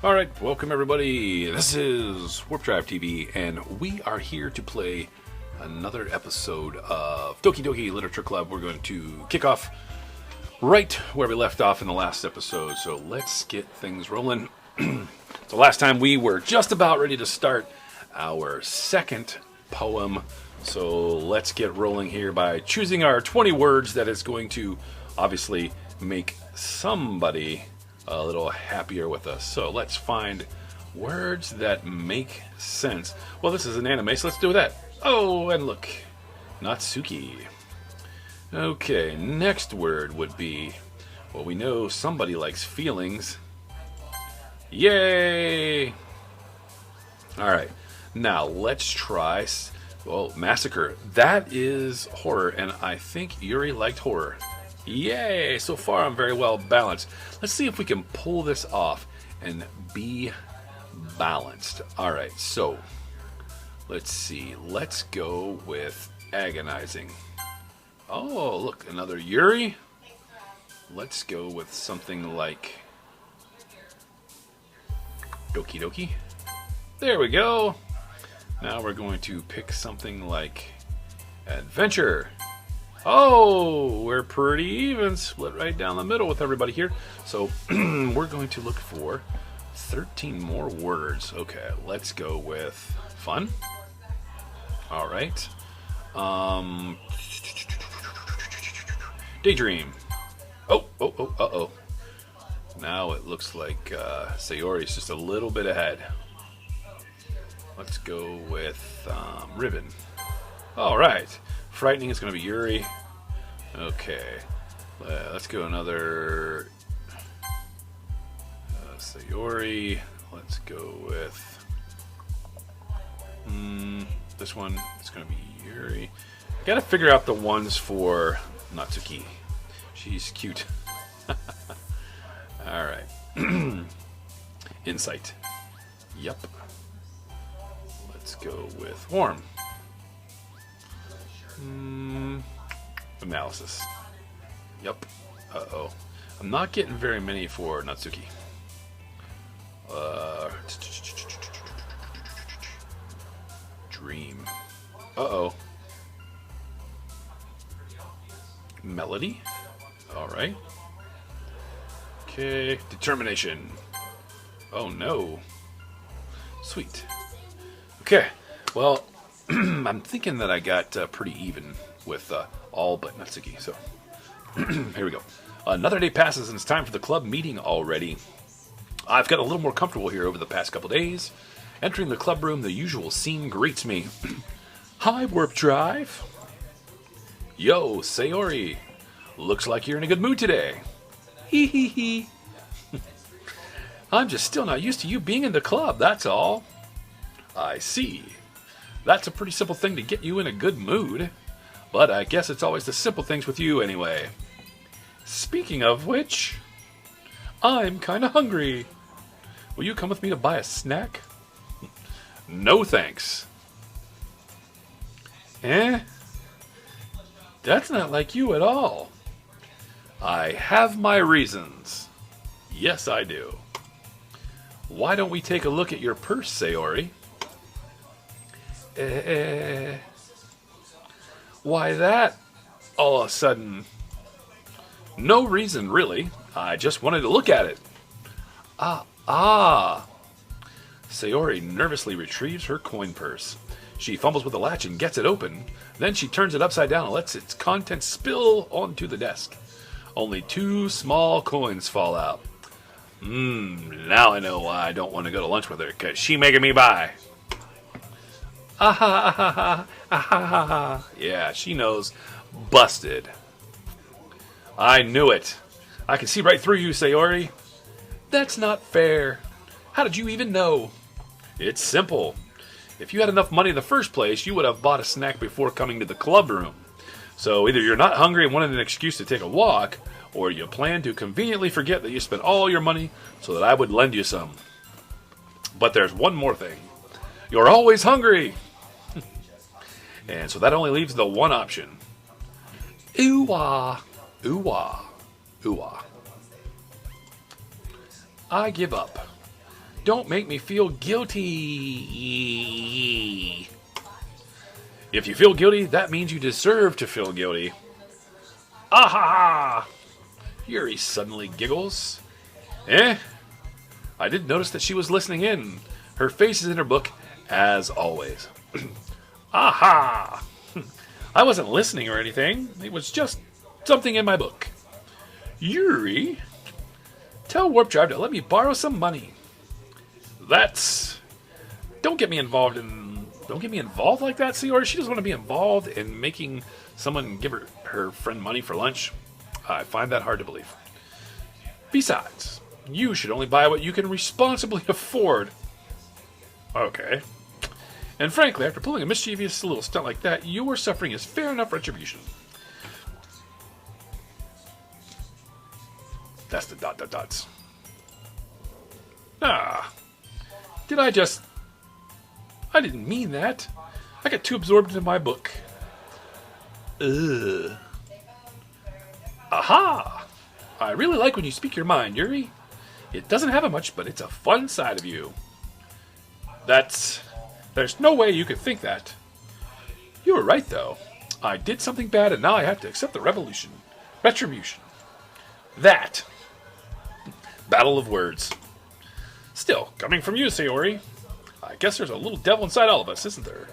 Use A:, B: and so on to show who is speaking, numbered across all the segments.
A: Alright, welcome everybody. This is Warp Drive TV, and we are here to play another episode of Doki Doki Literature Club. We're going to kick off right where we left off in the last episode, so let's get things rolling. So last time we were just about ready to start our second poem, so let's get rolling here by choosing our 20 words that is going to obviously make somebody a little happier with us. So let's find words that make sense. Well, this is an anime, so let's do that. Oh, and look, Natsuki. Okay, next word would be, well, we know somebody likes feelings. Yay! Alright, now let's try, well, massacre. That is horror, and I think Yuri liked horror. Yay! So far I'm very well balanced. Let's see if we can pull this off and be balanced. Alright, so let's see. Let's go with agonizing. Oh, look, another Yuri. Let's go with something like Doki Doki. There we go. Now we're going to pick something like adventure. Oh, we're pretty even, split right down the middle with everybody here. So we're going to look for 13 more words. Okay, let's go with fun. All right. Daydream. Oh. Now it looks like Sayori's just a little bit ahead. Let's go with ribbon. All right. Frightening is going to be Yuri. Okay. Let's go another Sayori. Let's go with this one. It's going to be Yuri. Got to figure out the ones for Natsuki. She's cute. All right. Insight. Yep. Let's go with warm. Analysis. Yep. Uh-oh. I'm not getting very many for Natsuki. Dream. Uh-oh. Melody. Alright. Okay. Determination. Oh no. Sweet. Okay. Well, I'm thinking that I got pretty even with all but Natsuki, so here we go. Another day passes and it's time for the club meeting already. I've got a little more comfortable here over the past couple days. Entering the club room, the usual scene greets me. Hi, Warp Drive. Yo, Sayori. Looks like you're in a good mood today. Hee hee hee. I'm just still not used to you being in the club, that's all. I see. That's a pretty simple thing to get you in a good mood. But I guess it's always the simple things with you anyway. Speaking of which, I'm kinda hungry. Will you come with me to buy a snack? No thanks. Eh? That's not like you at all. I have my reasons. Yes, I do. Why don't we take a look at your purse, Sayori? Why that all of a sudden? No reason, really. I just wanted to look at it. Sayori nervously retrieves her coin purse. She fumbles with the latch and gets it open. Then she turns it upside down and lets its contents spill onto the desk. Only 2 small coins fall out. Now I know why I don't want to go to lunch with her, because she making me buy. Yeah, she knows. Busted. I knew it. I can see right through you, Sayori. That's not fair. How did you even know? It's simple. If you had enough money in the first place, you would have bought a snack before coming to the club room. So either you're not hungry and wanted an excuse to take a walk, or you plan to conveniently forget that you spent all your money so that I would lend you some. But there's one more thing. You're always hungry. And so that only leaves the one option. Ooh-wah, ooh-wah, ooh-wah. I give up. Don't make me feel guilty. If you feel guilty, that means you deserve to feel guilty. Ah ha ha! Yuri suddenly giggles. Eh? I did notice that she was listening in. Her face is in her book, as always. Aha! I wasn't listening or anything. It was just something in my book. Yuri, tell Warp Drive to let me borrow some money. That's... Don't get me involved like that, Sayori. She doesn't want to be involved in making someone give her friend money for lunch. I find that hard to believe. Besides, you should only buy what you can responsibly afford. Okay. And frankly, after pulling a mischievous little stunt like that, your suffering is fair enough retribution. That's the ... Ah. I didn't mean that. I got too absorbed into my book. Ugh. Aha! I really like when you speak your mind, Yuri. It doesn't have it much, but it's a fun side of you. There's no way you could think that. You were right, though. I did something bad, and now I have to accept the retribution. That. Battle of words. Still, coming from you, Sayori, I guess there's a little devil inside all of us, isn't there?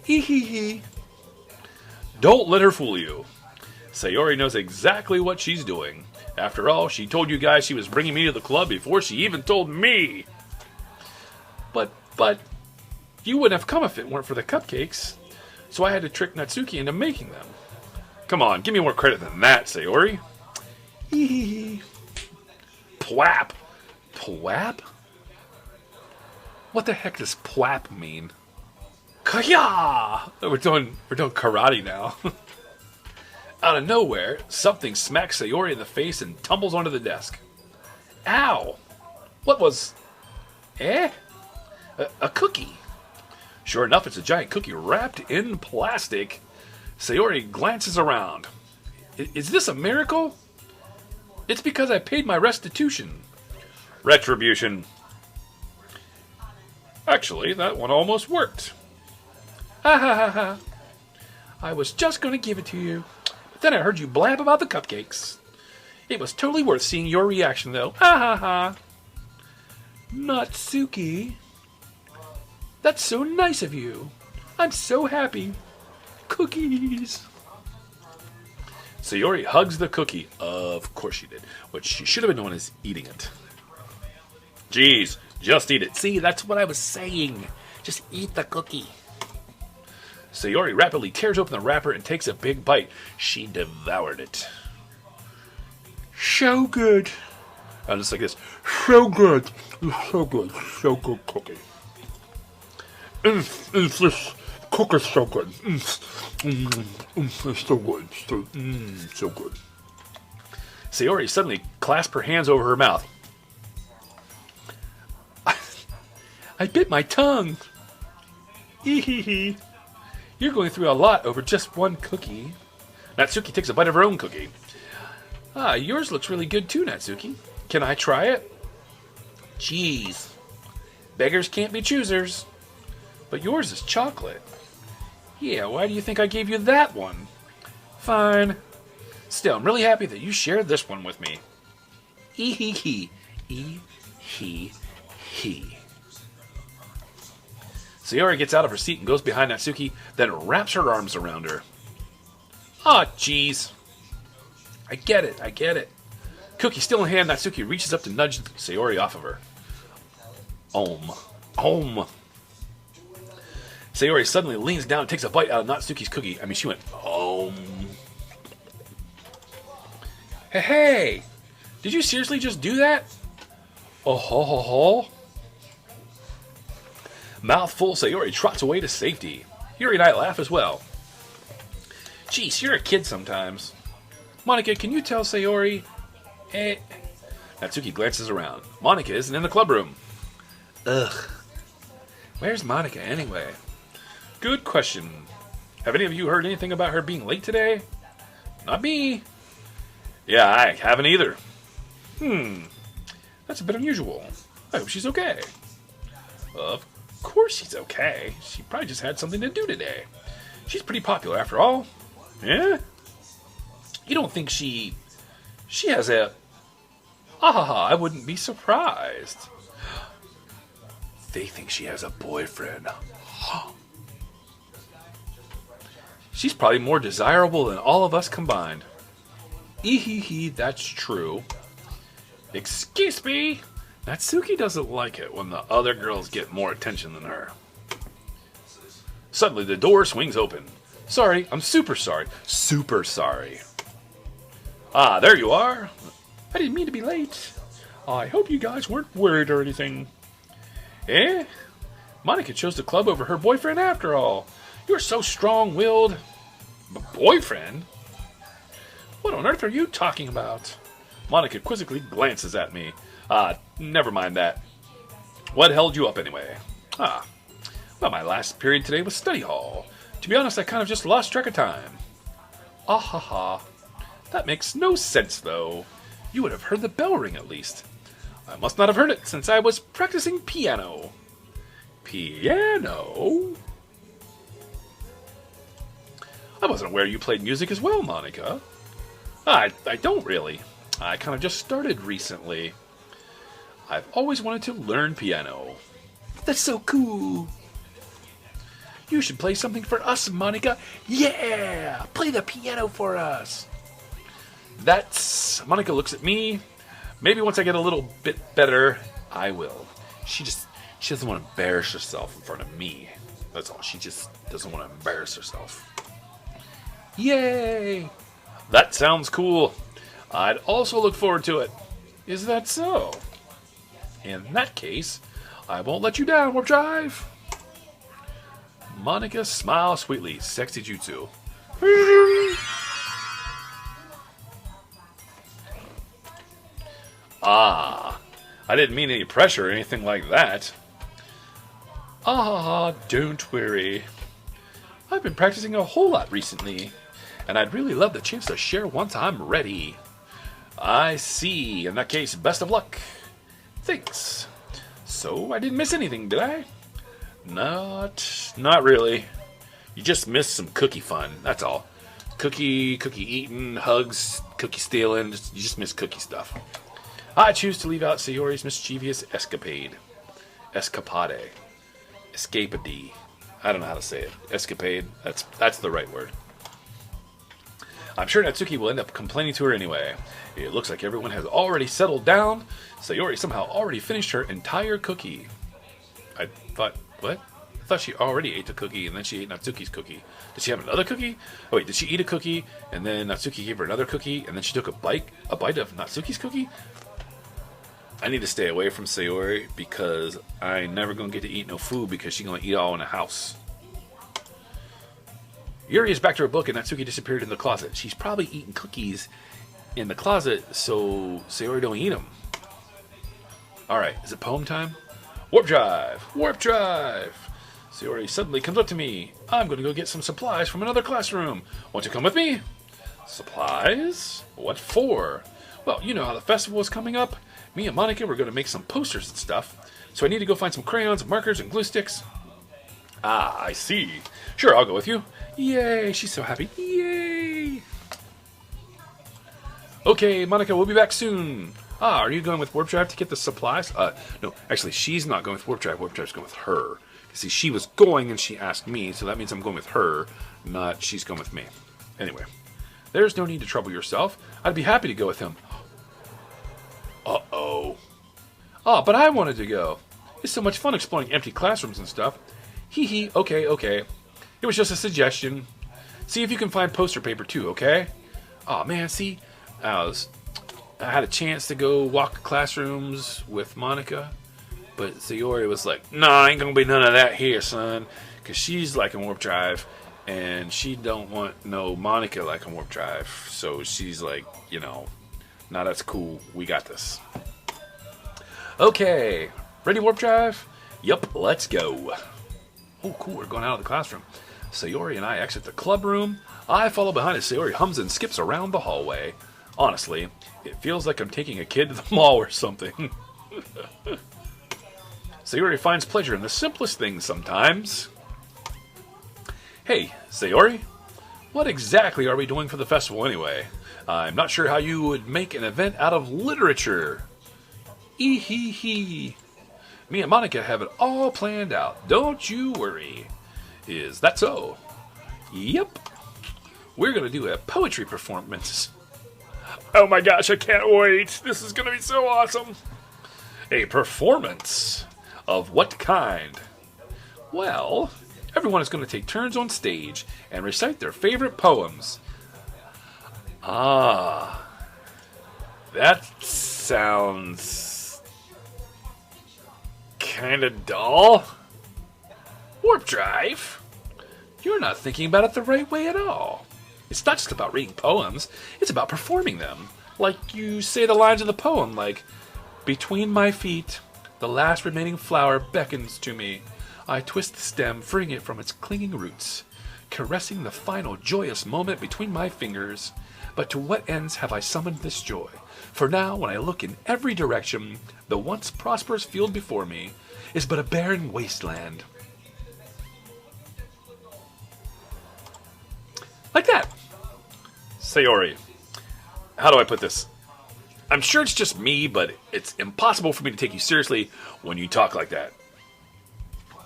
A: Hee hee hee. Don't let her fool you. Sayori knows exactly what she's doing. After all, she told you guys she was bringing me to the club before she even told me. But, you wouldn't have come if it weren't for the cupcakes. So I had to trick Natsuki into making them. Come on, give me more credit than that, Sayori. Hee hee hee. Plap. Plap? What the heck does plap mean? Kaya! We're doing karate now. Out of nowhere, something smacks Sayori in the face and tumbles onto the desk. Ow! What was... Eh? A cookie. Sure enough, it's a giant cookie wrapped in plastic. Sayori glances around. Is this a miracle? It's because I paid my restitution. Retribution. Actually, that one almost worked. Ha ha ha ha. I was just going to give it to you. But then I heard you blab about the cupcakes. It was totally worth seeing your reaction, though. Ha ha ha. Natsuki. That's so nice of you. I'm so happy. Cookies. Sayori hugs the cookie. Of course she did. What she should have been doing is eating it. Jeez, just eat it. See, that's what I was saying. Just eat the cookie. Sayori rapidly tears open the wrapper and takes a big bite. She devoured it. So good. I'm just like this. So good. So good. So good cookie. This cookie's so good. It's so good. So good. Sayori suddenly clasped her hands over her mouth. I bit my tongue. Hee. You're going through a lot over just one cookie. Natsuki takes a bite of her own cookie. Yours looks really good too, Natsuki. Can I try it? Jeez. Beggars can't be choosers. But yours is chocolate. Yeah, why do you think I gave you that one? Fine. Still, I'm really happy that you shared this one with me. Hee. Sayori gets out of her seat and goes behind Natsuki, then wraps her arms around her. Aw, jeez. I get it. Cookie still in hand, Natsuki reaches up to nudge Sayori off of her. Om. Sayori suddenly leans down and takes a bite out of Natsuki's cookie. I mean, she went, Om. Hey! Did you seriously just do that? Oh ho. Mouthful, Sayori trots away to safety. Yuri and I laugh as well. Jeez, you're a kid sometimes. Monika, can you tell Sayori? Natsuki glances around. Monika isn't in the club room. Ugh. Where's Monika anyway? Good question. Have any of you heard anything about her being late today? Not me. Yeah, I haven't either. That's a bit unusual. I hope she's okay. Of course she's okay. She probably just had something to do today. She's pretty popular after all. Yeah? You don't think she has a... Ah, I wouldn't be surprised. They think she has a boyfriend. She's probably more desirable than all of us combined. Eehee, that's true. Excuse me. Natsuki doesn't like it when the other girls get more attention than her. Suddenly, the door swings open. Sorry, I'm super sorry. Super sorry. Ah, there you are. I didn't mean to be late. I hope you guys weren't worried or anything. Eh? Monica chose the club over her boyfriend after all. You're so strong-willed. Boyfriend? What on earth are you talking about? Monica quizzically glances at me. Never mind that. What held you up anyway? Well, my last period today was study hall. To be honest, I kind of just lost track of time. Ah ha ha. That makes no sense, though. You would have heard the bell ring at least. I must not have heard it since I was practicing piano. Piano? I wasn't aware you played music as well, Monica. I don't really. I kind of just started recently. I've always wanted to learn piano. That's so cool. You should play something for us, Monica. Yeah! Play the piano for us. Monica looks at me. Maybe once I get a little bit better, I will. She doesn't want to embarrass herself in front of me. That's all. She just doesn't want to embarrass herself. Yay! That sounds cool. I'd also look forward to it. Is that so? In that case, I won't let you down, Warp Drive. Monica smiles sweetly. Sexy jutsu. I didn't mean any pressure or anything like that. Don't worry. I've been practicing a whole lot recently, and I'd really love the chance to share once I'm ready. I see. In that case, best of luck. Thanks. So, I didn't miss anything, did I? Not really. You just missed some cookie fun, that's all. Cookie eating, hugs, cookie stealing, you just missed cookie stuff. I choose to leave out Sayori's mischievous escapade. Escapade. Escapade. I don't know how to say it. Escapade. That's the right word. I'm sure Natsuki will end up complaining to her anyway. It looks like everyone has already settled down. Sayori somehow already finished her entire cookie. I thought, what? I thought she already ate the cookie and then she ate Natsuki's cookie. Did she have another cookie? Oh wait, did she eat a cookie and then Natsuki gave her another cookie and then she took a bite of Natsuki's cookie? I need to stay away from Sayori because I ain't never gonna get to eat no food because she's gonna eat all in the house. Yuri is back to her book and Natsuki disappeared in the closet. She's probably eating cookies in the closet so Sayori don't eat them. Alright, is it poem time? Warp Drive! Warp Drive! Sayori suddenly comes up to me. I'm going to go get some supplies from another classroom. Want to come with me? Supplies? What for? Well, you know how the festival is coming up. Me and Monica were going to make some posters and stuff. So I need to go find some crayons, markers, and glue sticks. Ah, I see. Sure, I'll go with you. Yay, she's so happy. Yay! Okay, Monica, we'll be back soon. Are you going with Warp Drive to get the supplies? No, actually, she's not going with Warp Drive. Warp Drive's going with her. See, she was going and she asked me, so that means I'm going with her, not she's going with me. Anyway, there's no need to trouble yourself. I'd be happy to go with him. Uh-oh. But I wanted to go. It's so much fun exploring empty classrooms and stuff. Hee hee, okay. It was just a suggestion. See if you can find poster paper too, okay? Man, see, I had a chance to go walk classrooms with Monica, but Sayori was like, nah, ain't gonna be none of that here, son, because she's like a Warp Drive, and she don't want no Monica like a Warp Drive, so she's like, nah, that's cool, we got this. Okay, ready, Warp Drive? Yup, let's go. Oh, cool, we're going out of the classroom. Sayori and I exit the club room. I follow behind as Sayori hums and skips around the hallway. Honestly, it feels like I'm taking a kid to the mall or something. Sayori finds pleasure in the simplest things sometimes. Hey, Sayori, what exactly are we doing for the festival anyway? I'm not sure how you would make an event out of literature. Hee. Me and Monica have it all planned out. Don't you worry. Is that so? Yep. We're going to do a poetry performance. Oh my gosh, I can't wait. This is going to be so awesome. A performance? Of what kind? Well, everyone is going to take turns on stage and recite their favorite poems. Ah, that sounds kind of dull. Warp Drive? You're not thinking about it the right way at all. It's not just about reading poems, it's about performing them. Like you say the lines of the poem, like, between my feet, the last remaining flower beckons to me. I twist the stem, freeing it from its clinging roots, caressing the final joyous moment between my fingers. But to what ends have I summoned this joy? For now, when I look in every direction, the once prosperous field before me is but a barren wasteland. Like that. Sayori, how do I put this? I'm sure it's just me, but it's impossible for me to take you seriously when you talk like that.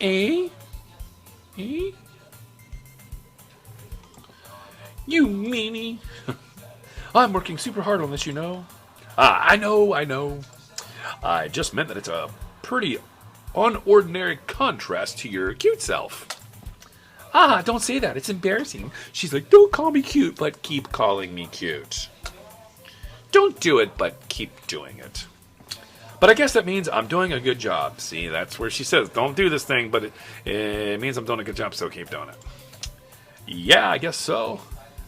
A: Eh? Eh? You meanie. I'm working super hard on this, you know. I know. I just meant that it's a pretty unordinary contrast to your cute self. Don't say that. It's embarrassing. She's like, don't call me cute, but keep calling me cute. Don't do it, but keep doing it. But I guess that means I'm doing a good job. See, that's where she says, don't do this thing, but it means I'm doing a good job, so keep doing it. Yeah, I guess so.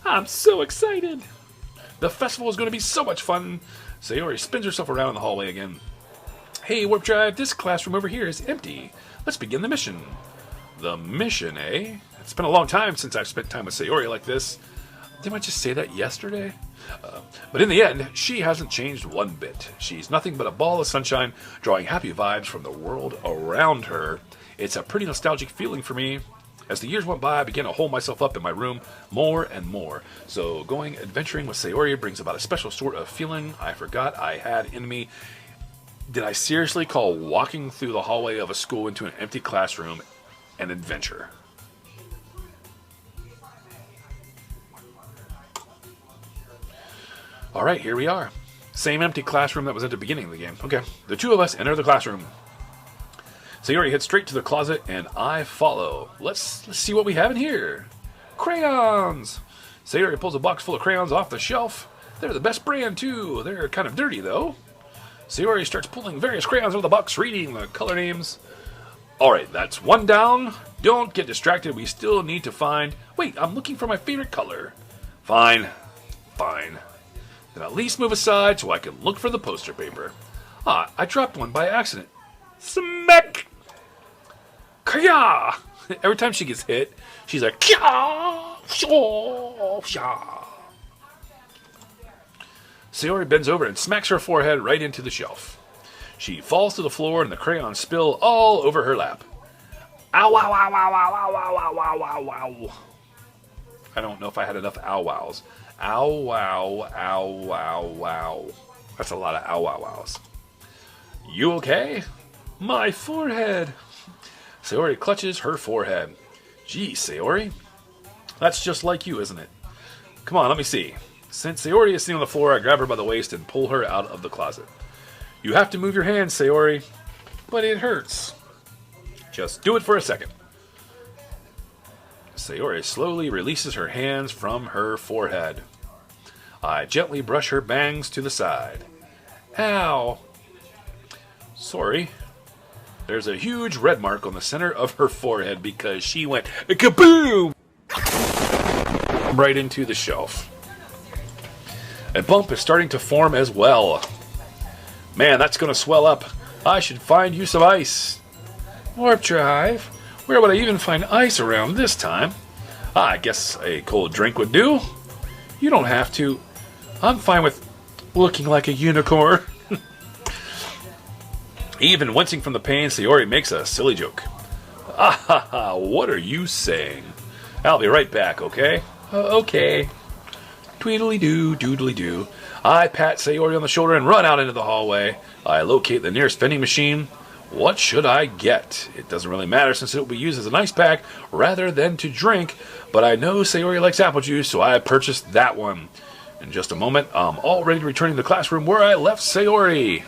A: I'm so excited. The festival is going to be so much fun. Sayori spins herself around in the hallway again. Hey, Warp Drive, this classroom over here is empty. Let's begin the mission. The mission, eh? It's been a long time since I've spent time with Sayori like this. Didn't I just say that yesterday? But in the end, she hasn't changed one bit. She's nothing but a ball of sunshine, drawing happy vibes from the world around her. It's a pretty nostalgic feeling for me. As the years went by, I began to hole myself up in my room more and more. So going adventuring with Sayori brings about a special sort of feeling I forgot I had in me. Did I seriously call walking through the hallway of a school into an empty classroom an adventure? Alright, here we are. Same empty classroom that was at the beginning of the game. Okay, the two of us enter the classroom. Sayori heads straight to the closet, and I follow. Let's see what we have in here. Crayons! Sayori pulls a box full of crayons off the shelf. They're the best brand, too. They're kind of dirty, though. Sayori starts pulling various crayons out of the box, reading the color names. Alright, that's one down. Don't get distracted. We still need to find... Wait, I'm looking for my favorite color. Fine. Then at least move aside so I can look for the poster paper. I dropped one by accident. Smack! Kaya! Every time she gets hit, she's like, Kya! Sayori bends over and smacks her forehead right into the shelf. She falls to the floor and the crayons spill all over her lap. Ow, ow, ow, ow, ow, ow, ow, ow, ow, ow, ow. I don't know if I had enough ow wows. Ow, wow, ow, wow, wow. That's a lot of ow, wow, wows. You okay? My forehead. Sayori clutches her forehead. Gee, Sayori. That's just like you, isn't it? Come on, let me see. Since Sayori is sitting on the floor, I grab her by the waist and pull her out of the closet. You have to move your hands, Sayori. But it hurts. Just do it for a second. Sayori slowly releases her hands from her forehead. I gently brush her bangs to the side. Ow. Sorry. There's a huge red mark on the center of her forehead because she went kaboom right into the shelf. A bump is starting to form as well. Man, that's going to swell up. I should find you some ice. Warp Drive. Where would I even find ice around this time? I guess a cold drink would do. You don't have to. I'm fine with looking like a unicorn. Even wincing from the pain, Sayori makes a silly joke. Ah ha ha, what are you saying? I'll be right back, okay? Okay. Tweedly-doo, doodly-doo. I pat Sayori on the shoulder and run out into the hallway. I locate the nearest vending machine. What should I get? It doesn't really matter since it will be used as an ice pack rather than to drink, but I know Sayori likes apple juice, so I purchased that one. In just a moment, I'm all ready to return to the classroom where I left Sayori.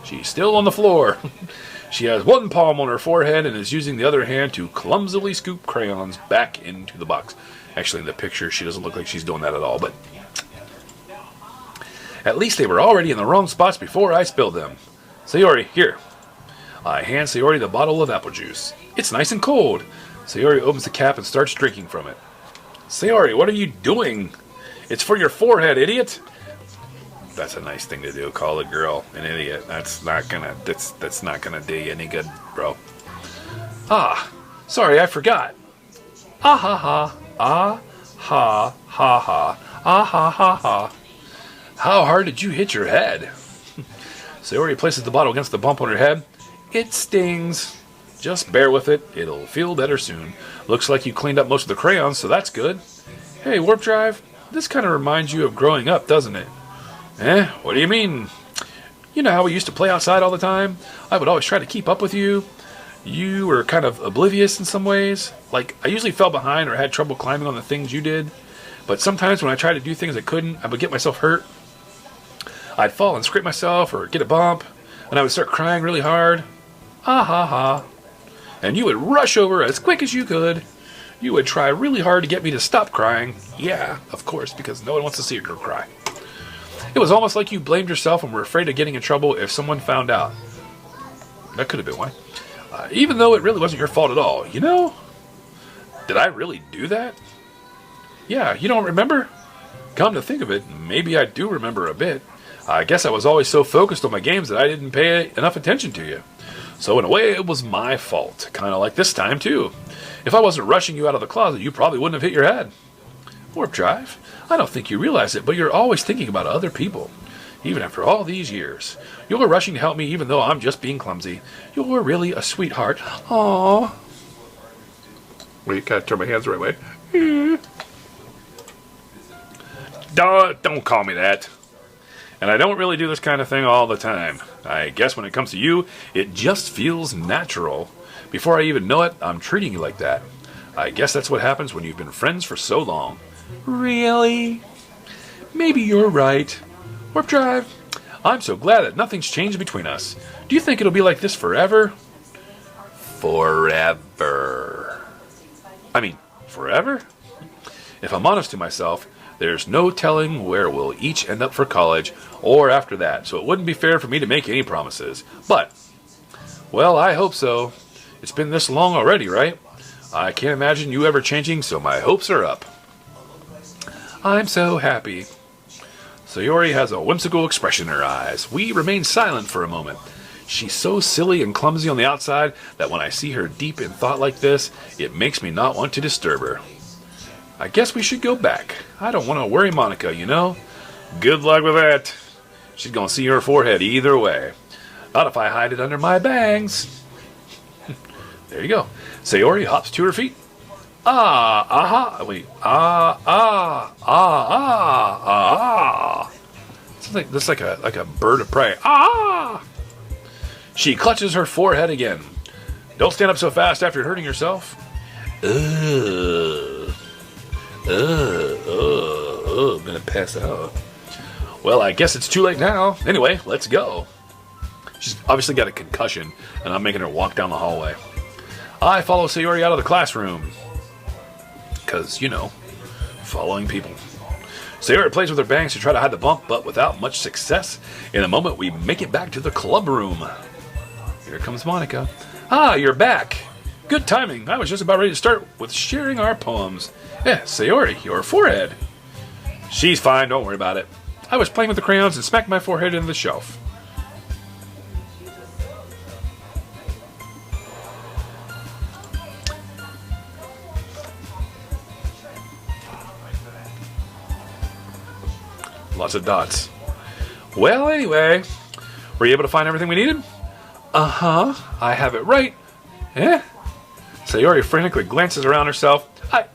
A: She's still on the floor. She has one palm on her forehead and is using the other hand to clumsily scoop crayons back into the box. Actually, in the picture, she doesn't look like she's doing that at all, but at least they were already in the wrong spots before I spilled them. Sayori, here. I hand Sayori the bottle of apple juice. It's nice and cold. Sayori opens the cap and starts drinking from it. Sayori, what are you doing? It's for your forehead, idiot. That's a nice thing to do. Call a girl an idiot. That's not gonna do you any good, bro. Ah, sorry, I forgot. Ah ha ha. Ah ha ha ha. Ah ha ha ha. How hard did you hit your head? Sayori places the bottle against the bump on her head. It stings. Just bear with it. It'll feel better soon. Looks like you cleaned up most of the crayons, so that's good. Hey, Warp Drive, this kind of reminds you of growing up, doesn't it? What do you mean? You know how we used to play outside all the time? I would always try to keep up with you. You were kind of oblivious in some ways. Like, I usually fell behind or had trouble climbing on the things you did. But sometimes when I tried to do things I couldn't, I would get myself hurt. I'd fall and scrape myself or get a bump, and I would start crying really hard. Ah ha ha. And you would rush over as quick as you could. You would try really hard to get me to stop crying. Yeah, of course, because no one wants to see a girl cry. It was almost like you blamed yourself and were afraid of getting in trouble if someone found out. That could have been why. Even though it really wasn't your fault at all, you know? Did I really do that? Yeah, you don't remember? Come to think of it, maybe I do remember a bit. I guess I was always so focused on my games that I didn't pay enough attention to you. So in a way, it was my fault. Kind of like this time, too. If I wasn't rushing you out of the closet, you probably wouldn't have hit your head. Warp Drive, I don't think you realize it, but you're always thinking about other people. Even after all these years. You're rushing to help me even though I'm just being clumsy. You're really a sweetheart. Aww. Wait, gotta turn my hands the right way. Don't call me that. And I don't really do this kind of thing all the time. I guess when it comes to you, it just feels natural. Before I even know it, I'm treating you like that. I guess that's what happens when you've been friends for so long. Really? Maybe you're right. Warp Drive, I'm so glad that nothing's changed between us. Do you think it'll be like this forever? Forever. I mean, forever? If I'm honest to myself, there's no telling where we'll each end up for college or after that, so it wouldn't be fair for me to make any promises. But, well, I hope so. It's been this long already, right? I can't imagine you ever changing, so my hopes are up. I'm so happy. Sayori has a whimsical expression in her eyes. We remain silent for a moment. She's so silly and clumsy on the outside that when I see her deep in thought like this, it makes me not want to disturb her. I guess we should go back. I don't want to worry Monica, you know? Good luck with that. She's going to see her forehead either way. Not if I hide it under my bangs. There you go. Sayori hops to her feet. Ah, aha, wait, ah. It's like a bird of prey. Ah! She clutches her forehead again. Don't stand up so fast after hurting yourself. I'm gonna pass out. Well, I guess it's too late now. Anyway, let's go. She's obviously got a concussion, and I'm making her walk down the hallway. I follow Sayori out of the classroom. Because, you know, following people. Sayori plays with her bangs to try to hide the bump, but without much success. In a moment, we make it back to the club room. Here comes Monica. Ah, you're back. Good timing. I was just about ready to start with sharing our poems. Sayori, your forehead. She's fine, don't worry about it. I was playing with the crayons and smacked my forehead into the shelf. Lots of dots. Well, anyway, were you able to find everything we needed? Uh-huh, I have it right. Eh? Sayori frantically glances around herself.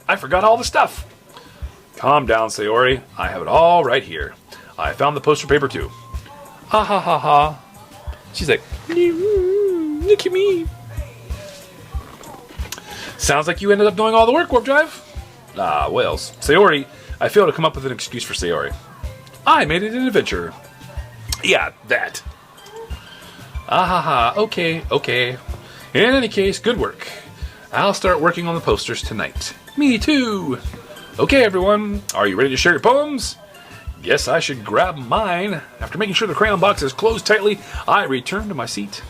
A: I forgot all the stuff. Calm down, Sayori. I have it all right here. I found the poster paper too. Ha ha ha ha. She's like, look at me. Sounds like you ended up doing all the work, Warp Drive. Ah, well, Sayori, I failed to come up with an excuse for Sayori. I made it an adventure. Yeah, that. Ah ha ha, okay. In any case, good work. I'll start working on the posters tonight. Me too. Okay, everyone, are you ready to share your poems? Guess I should grab mine. After making sure the crayon box is closed tightly, I return to my seat.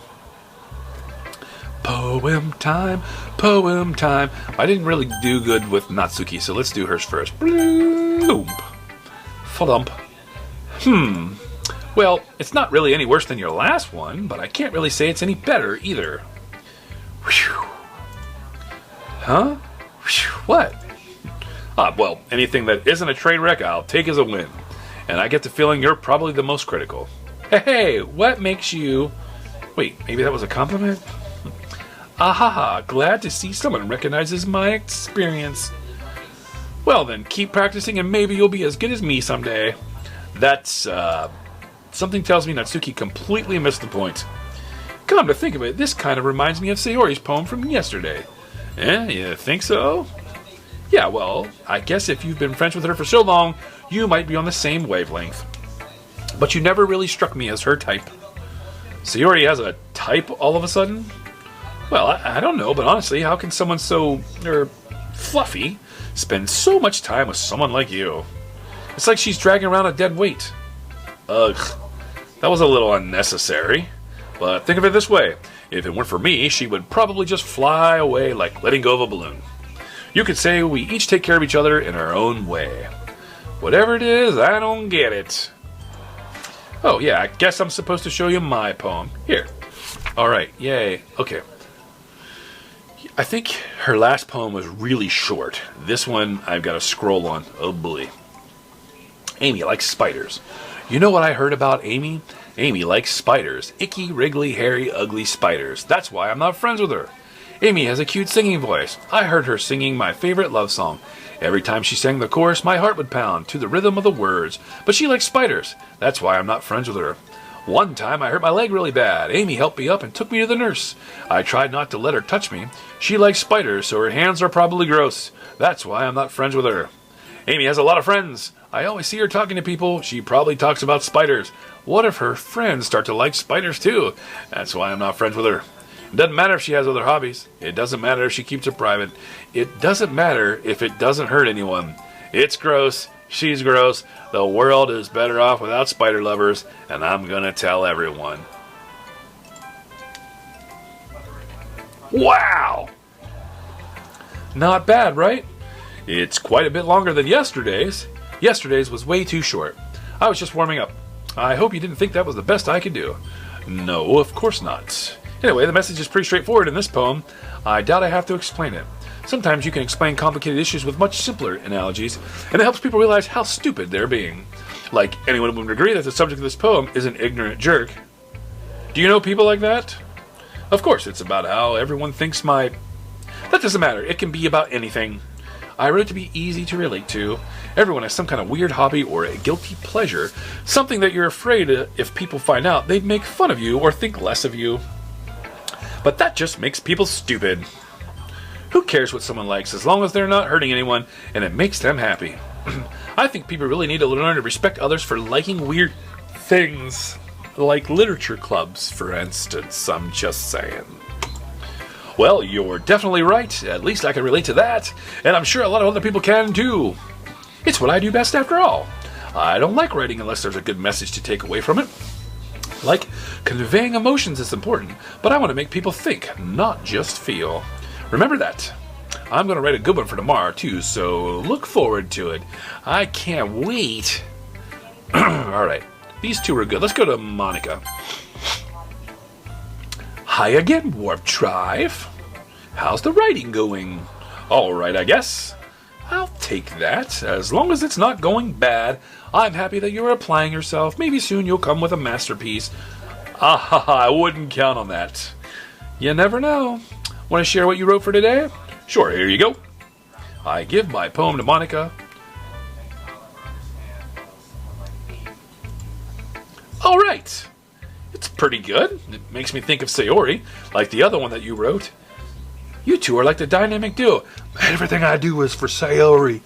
A: Poem time, poem time. I didn't really do good with Natsuki, so let's do hers first. Bloom. Flump. Well, it's not really any worse than your last one, but I can't really say it's any better either. Whew. Huh? Whew. What? Well, anything that isn't a train wreck, I'll take as a win. And I get the feeling you're probably the most critical. Hey, what makes you... Wait, maybe that was a compliment? Ahaha, glad to see someone recognizes my experience. Well then, keep practicing and maybe you'll be as good as me someday. That's, something tells me Natsuki completely missed the point. Come to think of it, this kind of reminds me of Sayori's poem from yesterday. You think so? Yeah, well, I guess if you've been friends with her for so long, you might be on the same wavelength. But you never really struck me as her type. Sayori has a type all of a sudden? Well, I don't know, but honestly, how can someone so, fluffy spend so much time with someone like you? It's like she's dragging around a dead weight. Ugh, that was a little unnecessary. But think of it this way. If it weren't for me, she would probably just fly away like letting go of a balloon. You could say we each take care of each other in our own way. Whatever it is, I don't get it. Oh, yeah, I guess I'm supposed to show you my poem. Here. Alright, yay. Okay. I think her last poem was really short. This one I've got to scroll on. Oh, boy. Amy likes spiders. You know what I heard about Amy? Amy likes spiders. Icky, wriggly, hairy, ugly spiders. That's why I'm not friends with her. Amy has a cute singing voice. I heard her singing my favorite love song. Every time she sang the chorus, my heart would pound to the rhythm of the words. But she likes spiders. That's why I'm not friends with her. One time I hurt my leg really bad. Amy helped me up and took me to the nurse. I tried not to let her touch me. She likes spiders, so her hands are probably gross. That's why I'm not friends with her. Amy has a lot of friends. I always see her talking to people. She probably talks about spiders. What if her friends start to like spiders too? That's why I'm not friends with her. It doesn't matter if she has other hobbies. It doesn't matter if she keeps it private. It doesn't matter if it doesn't hurt anyone. It's gross. She's gross. The world is better off without spider lovers, and I'm gonna tell everyone. Wow! Not bad, right? It's quite a bit longer than yesterday's. Yesterday's was way too short. I was just warming up. I hope you didn't think that was the best I could do. No, of course not. Anyway, the message is pretty straightforward in this poem. I doubt I have to explain it. Sometimes you can explain complicated issues with much simpler analogies, and it helps people realize how stupid they're being. Like, anyone would agree that the subject of this poem is an ignorant jerk. Do you know people like that? Of course, it's about how everyone thinks my... That doesn't matter. It can be about anything. I wrote it to be easy to relate to. Everyone has some kind of weird hobby or a guilty pleasure, something that you're afraid if people find out, they'd make fun of you or think less of you. But that just makes people stupid. Who cares what someone likes as long as they're not hurting anyone and it makes them happy? I think people really need to learn to respect others for liking weird things. Like literature clubs, for instance. I'm just saying. Well, you're definitely right. At least I can relate to that. And I'm sure a lot of other people can too. It's what I do best after all. I don't like writing unless there's a good message to take away from it. Like, conveying emotions is important, but I want to make people think, not just feel. Remember that. I'm going to write a good one for tomorrow, too, so look forward to it. I can't wait. Alright, these two are good. Let's go to Monica. Hi again, Warp Drive. How's the writing going? Alright, I guess. I'll take that. As long as it's not going bad, I'm happy that you're applying yourself. Maybe soon you'll come with a masterpiece. Ah, I wouldn't count on that. You never know. Want to share what you wrote for today? Sure, here you go. I give my poem to Monica. All right. It's pretty good. It makes me think of Sayori, like the other one that you wrote. You two are like the dynamic duo. Everything I do is for Sayori.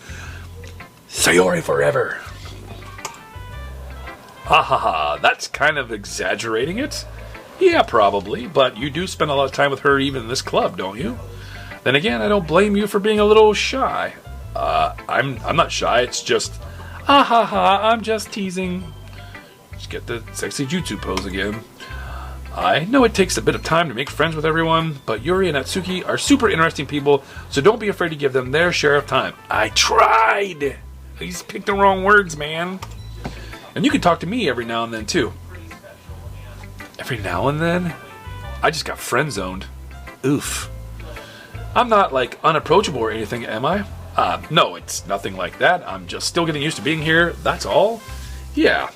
A: Sayori forever. Ha ha ha, that's kind of exaggerating it. Yeah, probably, but you do spend a lot of time with her even in this club, don't you? Then again, I don't blame you for being a little shy. I'm not shy, it's just, ha ha, I'm just teasing. Just get the sexy jutsu pose again. I know it takes a bit of time to make friends with everyone, but Yuri and Natsuki are super interesting people, so don't be afraid to give them their share of time. I tried! I just picked the wrong words, man. And you can talk to me every now and then, too. Every now and then? I just got friend-zoned. Oof. I'm not, like, unapproachable or anything, am I? No, it's nothing like that. I'm just still getting used to being here, that's all. Yeah.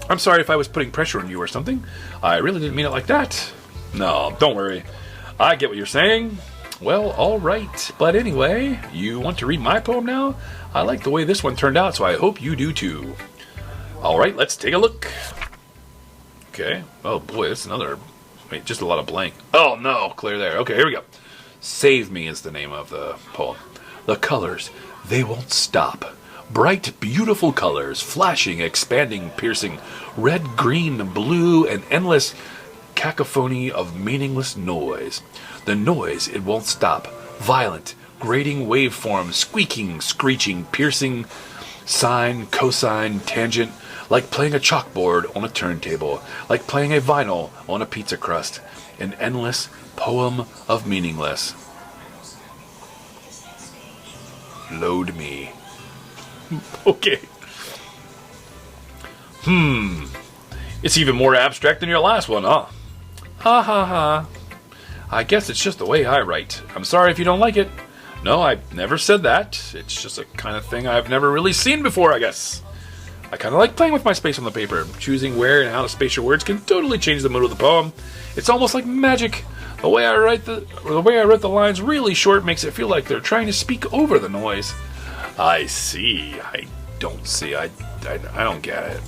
A: I'm sorry if I was putting pressure on you or something. I really didn't mean it like that. No, don't worry. I get what you're saying. Well, alright. But anyway, you want to read my poem now? I like the way this one turned out, so I hope you do too. Alright, let's take a look. Okay. Oh boy, that's another... Wait, just a lot of blank. Oh no, clear there. Okay, here we go. Save Me is the name of the poem. The colors, they won't stop. Bright, beautiful colors, flashing, expanding, piercing, red, green, blue, an endless cacophony of meaningless noise. The noise, it won't stop. Violent, grating waveform, squeaking, screeching, piercing, sine, cosine, tangent, like playing a chalkboard on a turntable, like playing a vinyl on a pizza crust. An endless poem of meaningless. Load me. Okay. It's even more abstract than your last one, huh? Ha ha ha. I guess it's just the way I write. I'm sorry if you don't like it. No, I never said that. It's just a kind of thing I've never really seen before, I guess. I kind of like playing with my space on the paper. Choosing where and how to space your words can totally change the mood of the poem. It's almost like magic. The way I write the lines really short makes it feel like they're trying to speak over the noise. I see. I don't see. I don't get it.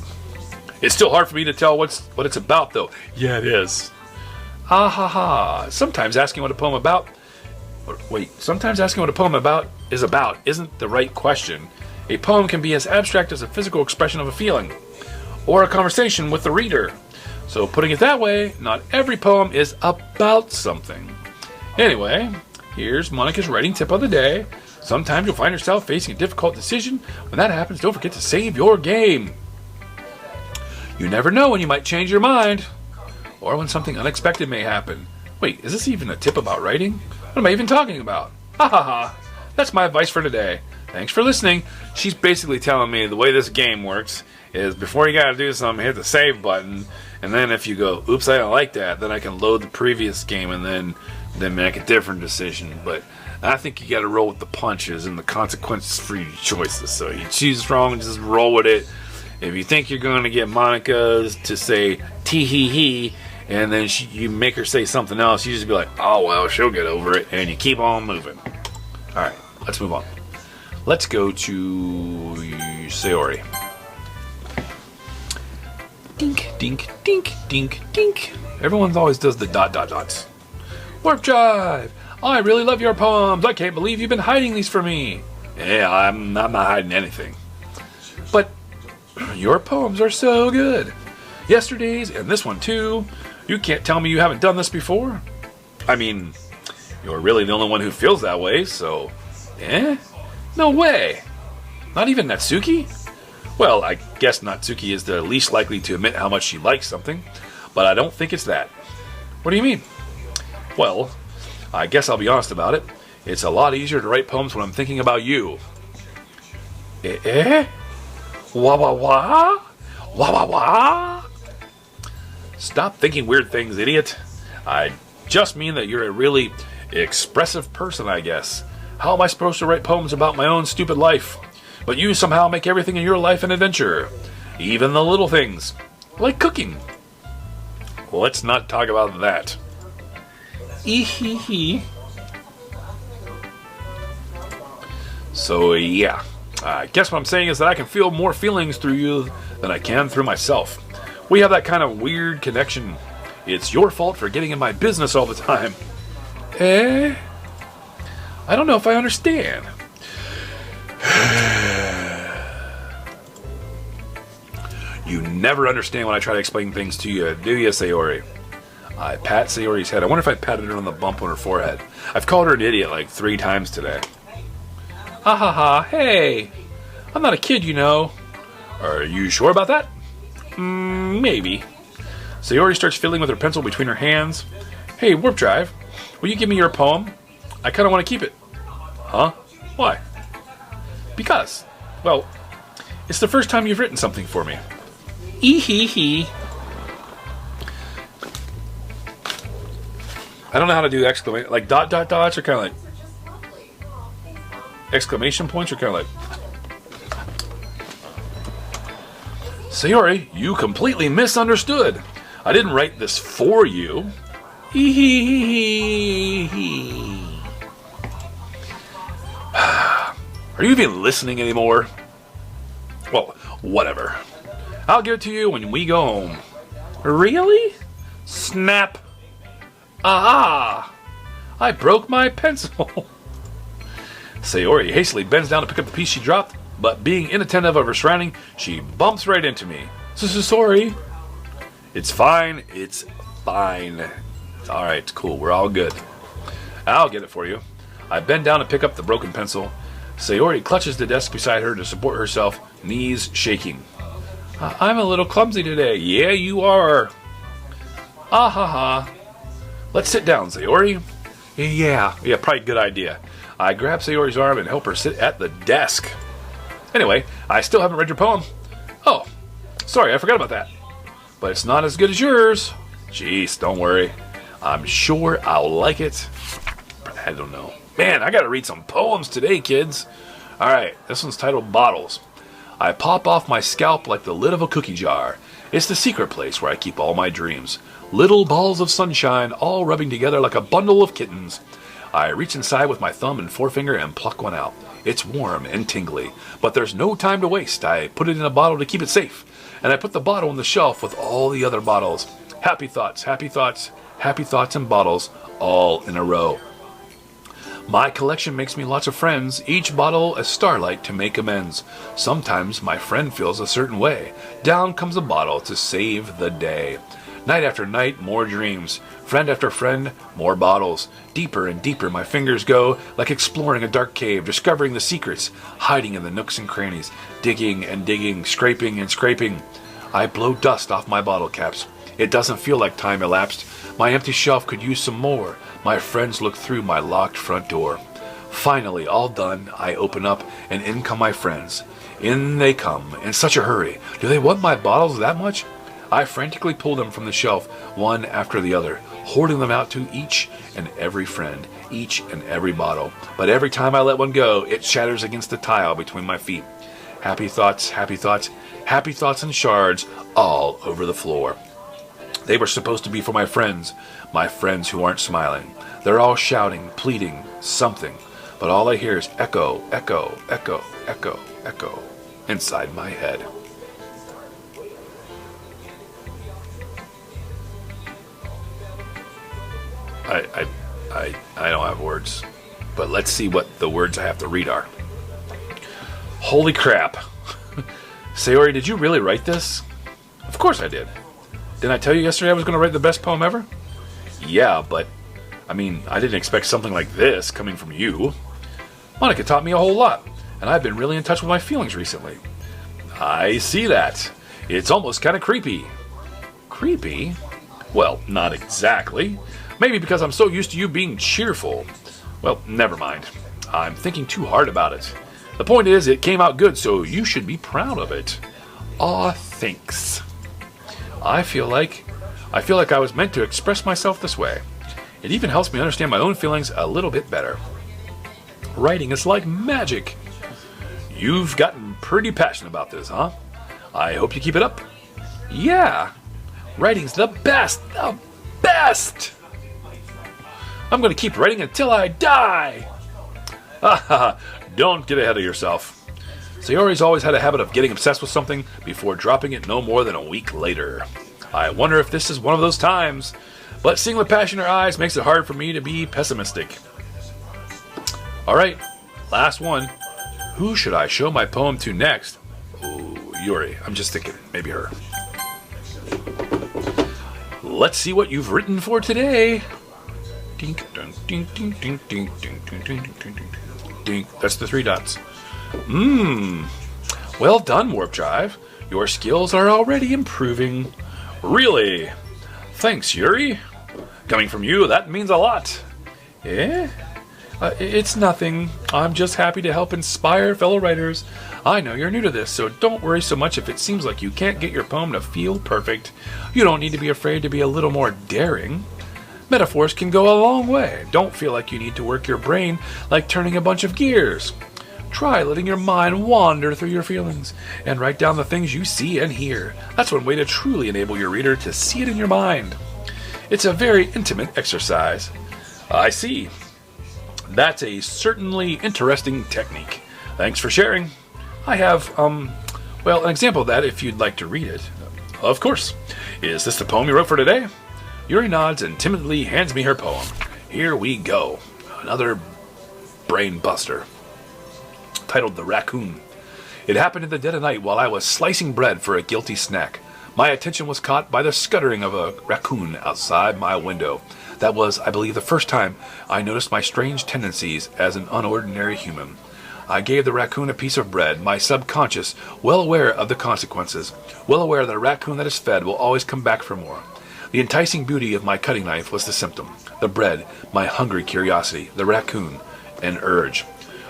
A: It's still hard for me to tell what it's about, though. Yeah, it is. Ah ha ha. Sometimes asking what a poem is about isn't the right question. A poem can be as abstract as a physical expression of a feeling, or a conversation with the reader. So putting it that way, not every poem is about something. Anyway, here's Monica's writing tip of the day. Sometimes you'll find yourself facing a difficult decision. When that happens, don't forget to save your game. You never know when you might change your mind, or when something unexpected may happen. Wait, is this even a tip about writing? What am I even talking about? Ha ha ha. That's my advice for today. Thanks for listening. She's basically telling me the way this game works is before you gotta do something, hit the save button, and then if you go, oops, I don't like that, then I can load the previous game and then make a different decision. But I think you gotta roll with the punches and the consequences for your choices. So you choose wrong, just roll with it. If you think you're gonna get Monica to say tee hee hee, and then you make her say something else, you just be like, oh well, she'll get over it, and you keep on moving. Alright, let's move on. Let's go to Sayori. Dink, dink, dink, dink, dink. Everyone always does the ... Warp Drive! I really love your poems. I can't believe you've been hiding these from me. Yeah, I'm not hiding anything. But your poems are so good. Yesterday's and this one too. You can't tell me you haven't done this before. I mean, you're really the only one who feels that way, so... No way. Not even Natsuki? Well, I guess Natsuki is the least likely to admit how much she likes something, but I don't think it's that. What do you mean? Well, I guess I'll be honest about it. It's a lot easier to write poems when I'm thinking about you. Wah wah wah? Wah wah wah? Stop thinking weird things, idiot. I just mean that you're a really expressive person, I guess. How am I supposed to write poems about my own stupid life? But you somehow make everything in your life an adventure. Even the little things. Like cooking. Let's not talk about that. Eehee. So yeah, I guess what I'm saying is that I can feel more feelings through you than I can through myself. We have that kind of weird connection. It's your fault for getting in my business all the time. I don't know if I understand. You never understand when I try to explain things to you, do you, Sayori? I pat Sayori's head. I wonder if I patted her on the bump on her forehead. I've called her an idiot like 3 times today. Ha ha ha, hey! I'm not a kid, you know. Are you sure about that? Maybe. Sayori starts fiddling with her pencil between her hands. Hey, Warp Drive, will you give me your poem? I kind of want to keep it. Huh? Why? Because, well, it's the first time you've written something for me. Eehee. I don't know how to do exclamation, like dot dot dots, or kind of like exclamation points, or kind of like. Sayori, you completely misunderstood. I didn't write this for you. Are you even listening anymore? Well, whatever. I'll give it to you when we go home. Really? Snap. Aha! I broke my pencil. Sayori hastily bends down to pick up the piece she dropped, but being inattentive of her surrounding, she bumps right into me. Sorry. It's fine. It's fine. It's alright, it's cool. We're all good. I'll get it for you. I bend down to pick up the broken pencil. Sayori clutches the desk beside her to support herself, knees shaking. I'm a little clumsy today. Yeah, you are. Ah ha ha. Let's sit down, Sayori. Yeah, probably a good idea. I grab Sayori's arm and help her sit at the desk. Anyway, I still haven't read your poem. Oh, sorry, I forgot about that. But it's not as good as yours. Jeez, don't worry. I'm sure I'll like it. I don't know. Man, I gotta read some poems today, kids. Alright, this one's titled Bottles. I pop off my scalp like the lid of a cookie jar. It's the secret place where I keep all my dreams. Little balls of sunshine, all rubbing together like a bundle of kittens. I reach inside with my thumb and forefinger and pluck one out. It's warm and tingly, but there's no time to waste. I put it in a bottle to keep it safe, and I put the bottle on the shelf with all the other bottles. Happy thoughts, happy thoughts, happy thoughts and bottles, all in a row. My collection makes me lots of friends, each bottle a starlight to make amends. Sometimes my friend feels a certain way. Down comes a bottle to save the day. Night after night, more dreams. Friend after friend, more bottles. Deeper and deeper my fingers go, like exploring a dark cave, discovering the secrets, hiding in the nooks and crannies, digging and digging, scraping and scraping. I blow dust off my bottle caps. It doesn't feel like time elapsed. My empty shelf could use some more. My friends look through my locked front door. Finally, all done, I open up, and in come my friends. In they come, in such a hurry. Do they want my bottles that much? I frantically pull them from the shelf, one after the other, hoarding them out to each and every friend, each and every bottle. But every time I let one go, it shatters against the tile between my feet. Happy thoughts, happy thoughts, happy thoughts and shards all over the floor. They were supposed to be for my friends who aren't smiling. They're all shouting, pleading, something, but all I hear is echo, echo, echo, echo, echo inside my head. I don't have words, but let's see what the words I have to read are. Holy crap. Sayori, did you really write this? Of course I did. Didn't I tell you yesterday I was going to write the best poem ever? Yeah, but, I didn't expect something like this coming from you. Monica taught me a whole lot, and I've been really in touch with my feelings recently. I see that. It's almost kind of creepy. Creepy? Well, not exactly. Maybe because I'm so used to you being cheerful. Well, never mind. I'm thinking too hard about it. The point is, it came out good, so you should be proud of it. Aw, thanks. I feel like I was meant to express myself this way. It even helps me understand my own feelings a little bit better. Writing is like magic. You've gotten pretty passionate about this, huh? I hope you keep it up. Yeah. Writing's the best! The best! I'm gonna keep writing until I die! Haha, don't get ahead of yourself. Sayori's always had a habit of getting obsessed with something before dropping it no more than a week later. I wonder if this is one of those times, but seeing the passion in her eyes makes it hard for me to be pessimistic. Alright, last one. Who should I show my poem to next? Oh, Yuri. I'm just thinking, maybe her. Let's see what you've written for today. Dink, dunk, dink, dink, dink, dink, dink, dink, dink, dink, dink, dink. That's the 3 dots. Well done, Warp Drive. Your skills are already improving. Really? Thanks, Yuri. Coming from you, that means a lot. Eh? It's nothing. I'm just happy to help inspire fellow writers. I know you're new to this, so don't worry so much if it seems like you can't get your poem to feel perfect. You don't need to be afraid to be a little more daring. Metaphors can go a long way. Don't feel like you need to work your brain like turning a bunch of gears. Try letting your mind wander through your feelings and write down the things you see and hear. That's one way to truly enable your reader to see it in your mind. It's a very intimate exercise. I see. That's a certainly interesting technique. Thanks for sharing. I have, an example of that if you'd like to read it. Of course. Is this the poem you wrote for today? Yuri nods and timidly hands me her poem. Here we go. Another brain buster. Titled The Raccoon. It happened in the dead of night while I was slicing bread for a guilty snack. My attention was caught by the scuttering of a raccoon outside my window. That was, I believe, the first time I noticed my strange tendencies as an unordinary human. I gave the raccoon a piece of bread, my subconscious, well aware of the consequences, well aware that a raccoon that is fed will always come back for more. The enticing beauty of my cutting knife was the symptom. The bread, my hungry curiosity, the raccoon, an urge.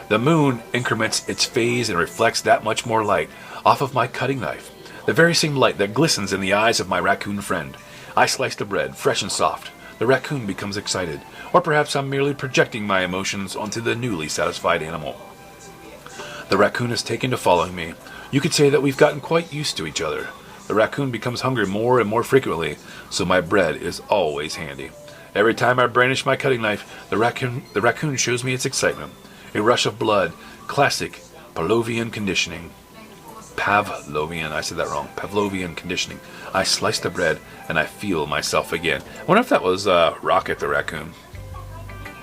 A: The moon increments its phase and reflects that much more light off of my cutting knife. The very same light that glistens in the eyes of my raccoon friend. I slice the bread, fresh and soft. The raccoon becomes excited, or perhaps I'm merely projecting my emotions onto the newly satisfied animal. The raccoon has taken to following me. You could say that we've gotten quite used to each other. The raccoon becomes hungry more and more frequently, so my bread is always handy. Every time I brandish my cutting knife, the raccoon shows me its excitement. A rush of blood. Classic Pavlovian conditioning. Pavlovian, I said that wrong. Pavlovian conditioning. I slice the bread, and I feel myself again. I wonder if that was Rocket the raccoon.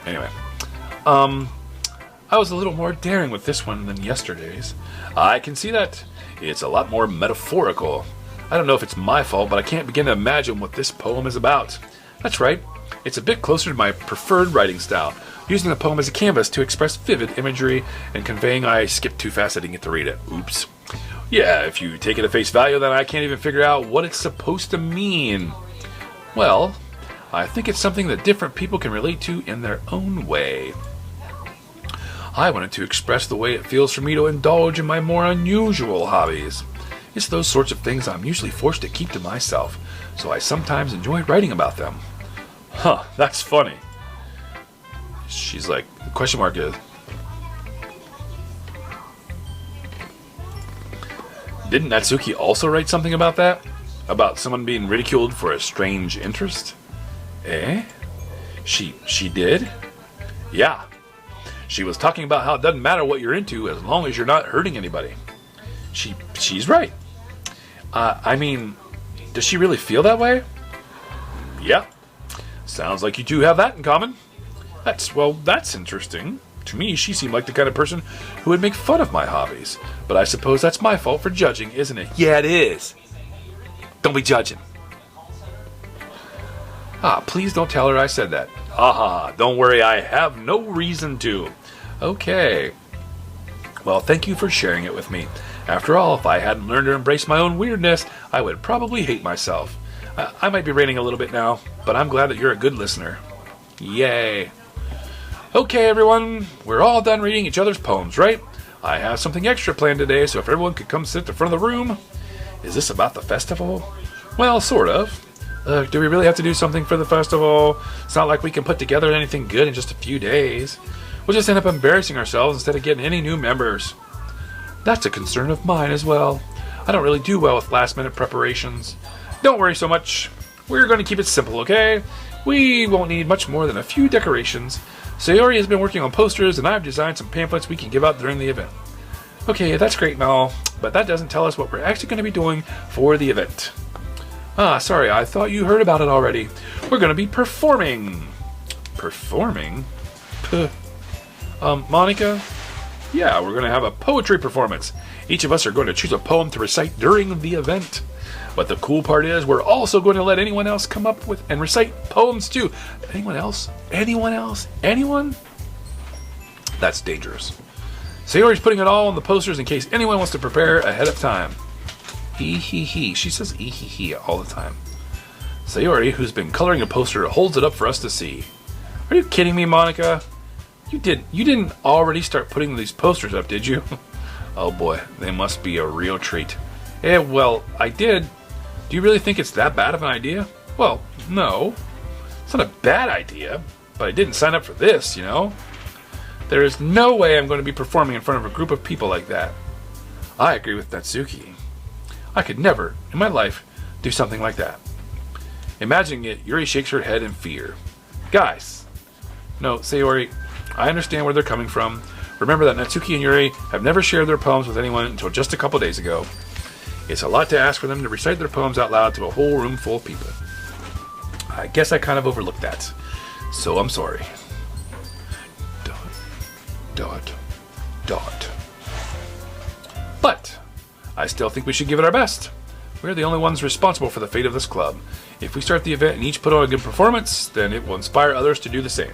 A: Anyway. I was a little more daring with this one than yesterday's. I can see that. It's a lot more metaphorical. I don't know if it's my fault, but I can't begin to imagine what this poem is about. That's right. It's a bit closer to my preferred writing style, using the poem as a canvas to express vivid imagery and conveying I skipped too fast I didn't get to read it. Oops. Yeah, if you take it at face value, then I can't even figure out what it's supposed to mean. Well, I think it's something that different people can relate to in their own way. I wanted to express the way it feels for me to indulge in my more unusual hobbies. It's those sorts of things I'm usually forced to keep to myself, so I sometimes enjoy writing about them. Huh, that's funny. She's like, the question mark is, didn't Natsuki also write something about that? About someone being ridiculed for a strange interest? Eh? She did? Yeah. She was talking about how it doesn't matter what you're into as long as you're not hurting anybody. She's right. I mean, does she really feel that way? Yeah. Sounds like you two have that in common. That's interesting. To me, she seemed like the kind of person who would make fun of my hobbies. But I suppose that's my fault for judging, isn't it? Yeah, it is. Don't be judging. Please don't tell her I said that. Don't worry, I have no reason to. Okay. Well, thank you for sharing it with me. After all, if I hadn't learned to embrace my own weirdness, I would probably hate myself. I might be ranting a little bit now, but I'm glad that you're a good listener. Yay. Okay, everyone, we're all done reading each other's poems, right? I have something extra planned today, so if everyone could come sit at the front of the room. Is this about the festival? Well, sort of. Do we really have to do something for the festival? It's not like we can put together anything good in just a few days. We'll just end up embarrassing ourselves instead of getting any new members. That's a concern of mine as well. I don't really do well with last-minute preparations. Don't worry so much. We're going to keep it simple, okay? We won't need much more than a few decorations. Sayori has been working on posters, and I've designed some pamphlets we can give out during the event. Okay, that's great and all, but that doesn't tell us what we're actually going to be doing for the event. Ah, sorry, I thought you heard about it already. We're going to be performing. Performing? Monica? Yeah, we're going to have a poetry performance. Each of us are going to choose a poem to recite during the event. But the cool part is we're also going to let anyone else come up with and recite poems too. Anyone else? Anyone else? Anyone? That's dangerous. Sayori's putting it all on the posters in case anyone wants to prepare ahead of time. He. She says he all the time. Sayori, who's been coloring a poster, holds it up for us to see. Are you kidding me, Monica? You didn't already start putting these posters up, did you? Oh boy, they must be a real treat. Yeah, well, I did. Do you really think it's that bad of an idea? Well, no. It's not a bad idea, but I didn't sign up for this, you know? There is no way I'm going to be performing in front of a group of people like that. I agree with Natsuki. I could never, in my life, do something like that. Imagining it, Yuri shakes her head in fear. Guys. No, Sayori, I understand where they're coming from. Remember that Natsuki and Yuri have never shared their poems with anyone until just a couple days ago. It's a lot to ask for them to recite their poems out loud to a whole room full of people. I guess I kind of overlooked that. So I'm sorry. ... But I still think we should give it our best. We're the only ones responsible for the fate of this club. If we start the event and each put on a good performance, then it will inspire others to do the same.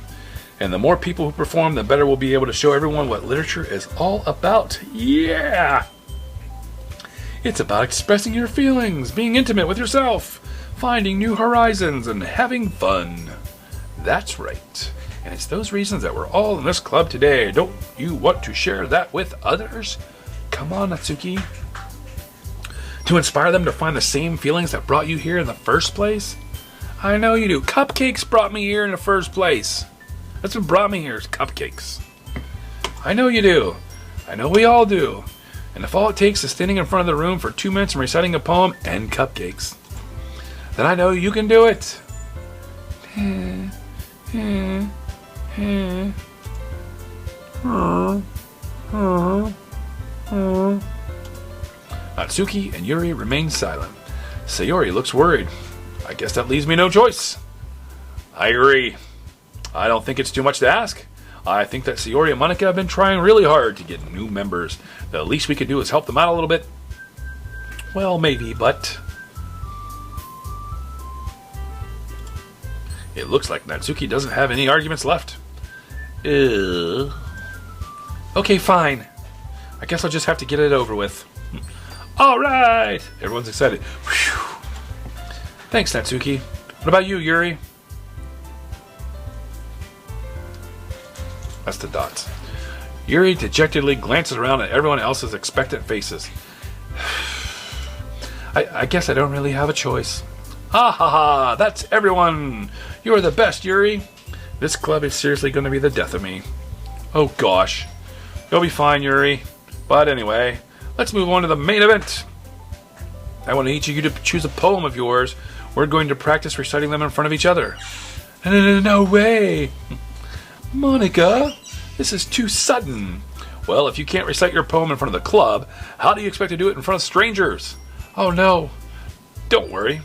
A: And the more people who perform, the better we'll be able to show everyone what literature is all about. Yeah! It's about expressing your feelings, being intimate with yourself, finding new horizons, and having fun. That's right. And it's those reasons that we're all in this club today. Don't you want to share that with others? Come on, Natsuki. To inspire them to find the same feelings that brought you here in the first place? I know you do. Cupcakes brought me here in the first place. That's what brought me here is cupcakes. I know you do. I know we all do. And if all it takes is standing in front of the room for 2 minutes and reciting a poem and cupcakes, then I know you can do it. Natsuki and Yuri remain silent. Sayori looks worried. I guess that leaves me no choice. I agree. I don't think it's too much to ask. I think that Sayori and Monica have been trying really hard to get new members. The least we can do is help them out a little bit. Well, maybe, but... It looks like Natsuki doesn't have any arguments left. Okay, fine. I guess I'll just have to get it over with. Alright! Everyone's excited. Whew. Thanks, Natsuki. What about you, Yuri? That's the dots. Yuri dejectedly glances around at everyone else's expectant faces. I guess I don't really have a choice. Ha ha ha! That's everyone! You are the best, Yuri! This club is seriously going to be the death of me. Oh gosh. You'll be fine, Yuri. But anyway, let's move on to the main event. I want each of you to choose a poem of yours. We're going to practice reciting them in front of each other. No way! Monica, this is too sudden. Well, if you can't recite your poem in front of the club, how do you expect to do it in front of strangers? Oh no. Don't worry.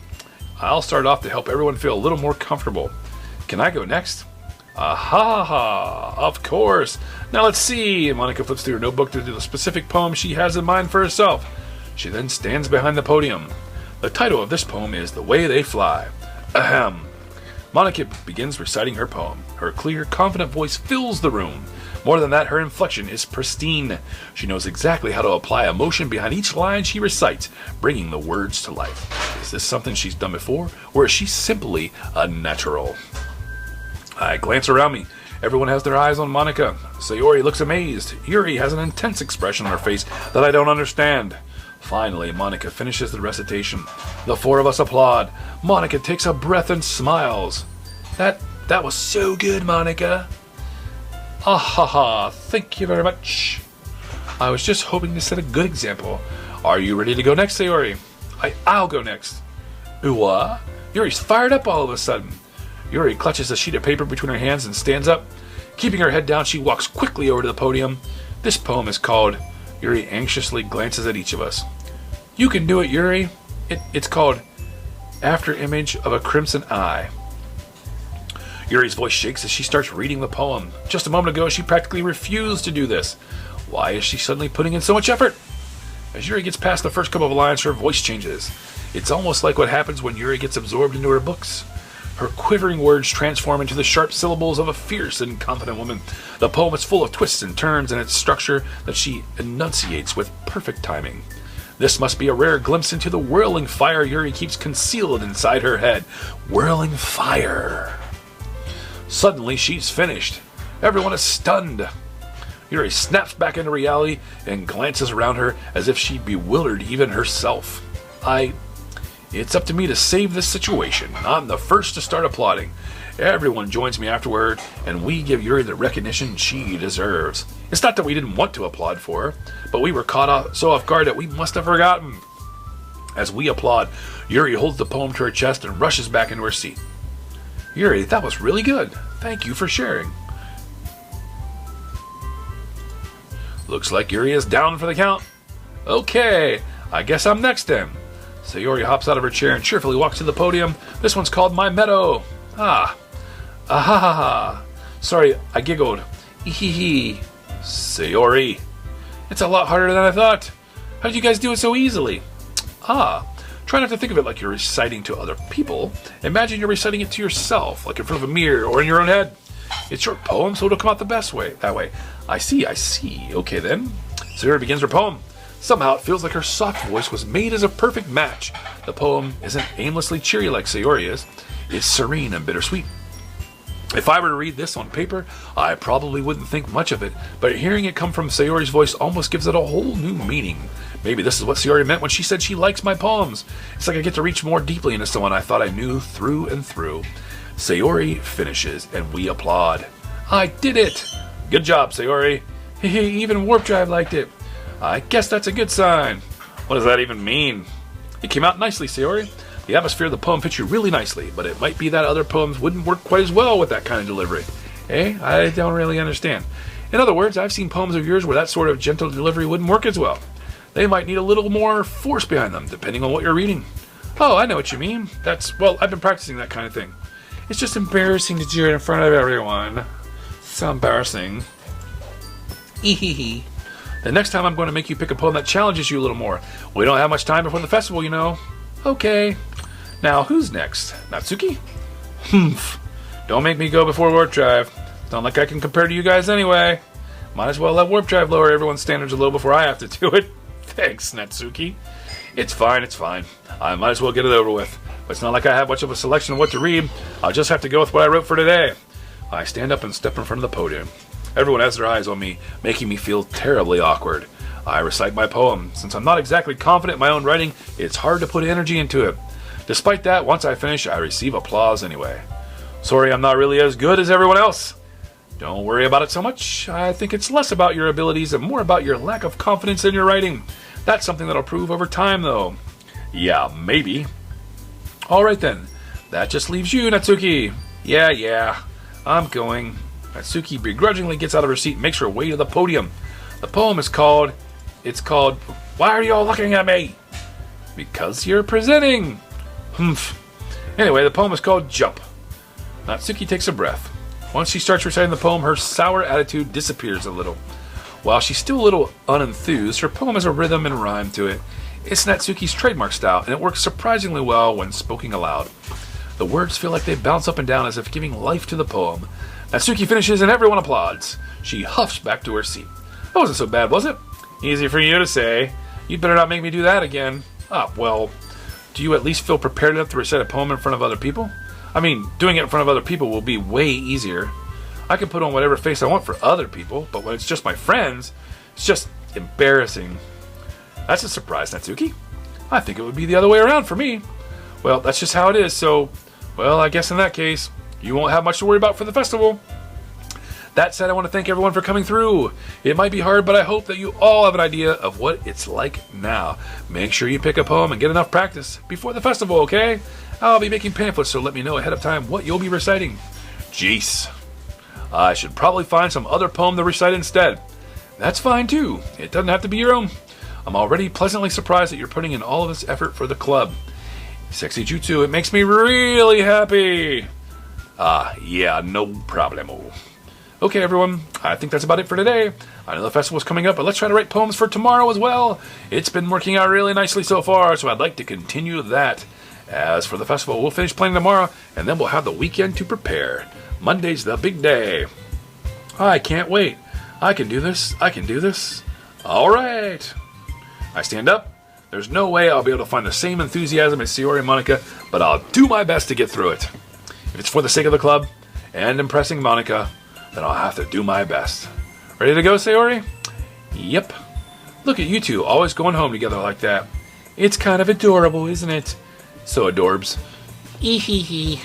A: I'll start off to help everyone feel a little more comfortable. Can I go next? Aha! Of course. Now let's see. Monica flips through her notebook to do the specific poem she has in mind for herself. She then stands behind the podium. The title of this poem is The Way They Fly. Ahem. Monica begins reciting her poem. Her clear, confident voice fills the room. More than that, her inflection is pristine. She knows exactly how to apply emotion behind each line she recites, bringing the words to life. Is this something she's done before, or is she simply a natural? I glance around me. Everyone has their eyes on Monica. Sayori looks amazed. Yuri has an intense expression on her face that I don't understand. Finally, Monica finishes the recitation. The four of us applaud. Monica takes a breath and smiles. That was so good, Monica. Ah ha ha, thank you very much. I was just hoping to set a good example. Are you ready to go next, Sayori? I'll go next. What? Yuri's fired up all of a sudden. Yuri clutches a sheet of paper between her hands and stands up. Keeping her head down, she walks quickly over to the podium. This poem is called Yuri Anxiously Glances at Each of Us. You can do it, Yuri. It's called After Image of a Crimson Eye. Yuri's voice shakes as she starts reading the poem. Just a moment ago, she practically refused to do this. Why is she suddenly putting in so much effort? As Yuri gets past the first couple of lines, her voice changes. It's almost like what happens when Yuri gets absorbed into her books. Her quivering words transform into the sharp syllables of a fierce and confident woman. The poem is full of twists and turns in its structure that she enunciates with perfect timing. This must be a rare glimpse into the whirling fire Yuri keeps concealed inside her head. Whirling fire. Suddenly, she's finished. Everyone is stunned. Yuri snaps back into reality and glances around her as if she bewildered even herself. It's up to me to save this situation. I'm the first to start applauding. Everyone joins me afterward, and we give Yuri the recognition she deserves. It's not that we didn't want to applaud for her, but we were caught so off guard that we must have forgotten. As we applaud, Yuri holds the poem to her chest and rushes back into her seat. Yuri, that was really good. Thank you for sharing. Looks like Yuri is down for the count. Okay, I guess I'm next then. Sayori hops out of her chair and cheerfully walks to the podium. This one's called My Meadow. Ah ha ha ha. Sorry, I giggled. Hee. Sayori. It's a lot harder than I thought. How did you guys do it so easily? Try not to think of it like you're reciting to other people. Imagine you're reciting it to yourself, like in front of a mirror or in your own head. It's short poem, so it'll come out the best way. That way. I see. Okay then. Sayori begins her poem. Somehow it feels like her soft voice was made as a perfect match. The poem isn't aimlessly cheery like Sayori is. It's serene and bittersweet. If I were to read this on paper, I probably wouldn't think much of it, but hearing it come from Sayori's voice almost gives it a whole new meaning. Maybe this is what Sayori meant when she said she likes my poems. It's like I get to reach more deeply into someone I thought I knew through and through. Sayori finishes, and we applaud. I did it! Good job, Sayori. Even Warp Drive liked it. I guess that's a good sign. What does that even mean? It came out nicely, Sayori. The atmosphere of the poem fits you really nicely, but it might be that other poems wouldn't work quite as well with that kind of delivery. I don't really understand. In other words, I've seen poems of yours where that sort of gentle delivery wouldn't work as well. They might need a little more force behind them, depending on what you're reading. Oh, I know what you mean. I've been practicing that kind of thing. It's just embarrassing to do it in front of everyone. So embarrassing. The next time I'm going to make you pick a poem that challenges you a little more. We don't have much time before the festival, you know. Okay. Now, who's next? Natsuki? Humph. Don't make me go before Warp Drive. It's not like I can compare to you guys anyway. Might as well let Warp Drive lower everyone's standards a little before I have to do it. Thanks, Natsuki. It's fine. I might as well get it over with. But it's not like I have much of a selection of what to read. I'll just have to go with what I wrote for today. I stand up and step in front of the podium. Everyone has their eyes on me, making me feel terribly awkward. I recite my poem. Since I'm not exactly confident in my own writing, it's hard to put energy into it. Despite that, once I finish, I receive applause anyway. Sorry, I'm not really as good as everyone else. Don't worry about it so much. I think it's less about your abilities and more about your lack of confidence in your writing. That's something that'll prove over time, though. Yeah, maybe. Alright then. That just leaves you, Natsuki. Yeah. I'm going. Natsuki begrudgingly gets out of her seat and makes her way to the podium. The poem is called... Why are you all looking at me? Because you're presenting. Humph. Anyway, the poem is called Jump. Natsuki takes a breath. Once she starts reciting the poem, her sour attitude disappears a little. While she's still a little unenthused, her poem has a rhythm and rhyme to it. It's Natsuki's trademark style, and it works surprisingly well when spoken aloud. The words feel like they bounce up and down as if giving life to the poem. Natsuki finishes and everyone applauds. She huffs back to her seat. That wasn't so bad, was it? Easy for you to say. You'd better not make me do that again. Do you at least feel prepared enough to recite a poem in front of other people? I mean, doing it in front of other people will be way easier. I can put on whatever face I want for other people, but when it's just my friends, it's just embarrassing. That's a surprise, Natsuki. I think it would be the other way around for me. Well, that's just how it is, so... Well, I guess in that case, you won't have much to worry about for the festival. That said, I want to thank everyone for coming through. It might be hard, but I hope that you all have an idea of what it's like now. Make sure you pick a poem and get enough practice before the festival, okay? I'll be making pamphlets, so let me know ahead of time what you'll be reciting. Jeez. I should probably find some other poem to recite instead. That's fine too. It doesn't have to be your own. I'm already pleasantly surprised that you're putting in all of this effort for the club. Sexy Jutsu, it makes me really happy. Yeah, no problemo. Okay, everyone, I think that's about it for today. I know the festival's coming up, but let's try to write poems for tomorrow as well. It's been working out really nicely so far, so I'd like to continue that. As for the festival, we'll finish planning tomorrow, and then we'll have the weekend to prepare. Monday's the big day. I can't wait. I can do this. I can do this. All right. I stand up. There's no way I'll be able to find the same enthusiasm as Sayori and Monica, but I'll do my best to get through it. If it's for the sake of the club and impressing Monica, then I'll have to do my best. Ready to go, Sayori? Yep. Look at you two always going home together like that. It's kind of adorable, isn't it? So adorbs. Ehehe.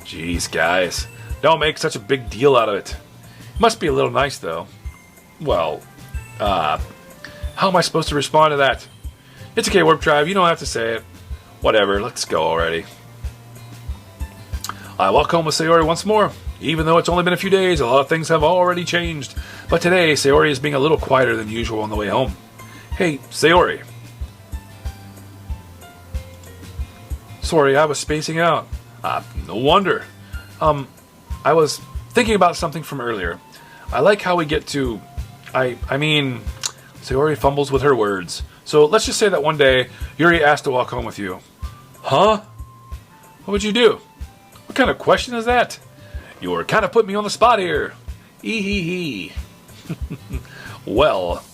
A: Jeez, guys. Don't make such a big deal out of it. Must be a little nice, though. Well, how am I supposed to respond to that? It's okay, Warp Drive. You don't have to say it. Whatever. Let's go already. I walk home with Sayori once more. Even though it's only been a few days, a lot of things have already changed. But today, Sayori is being a little quieter than usual on the way home. Hey, Sayori. Sorry, I was spacing out. No wonder. I was thinking about something from earlier. I like how we get to... I mean... Sayori fumbles with her words. So let's just say that one day, Yuri asked to walk home with you. Huh? What would you do? What kind of question is that? You're kind of putting me on the spot here. Ehehe. Well.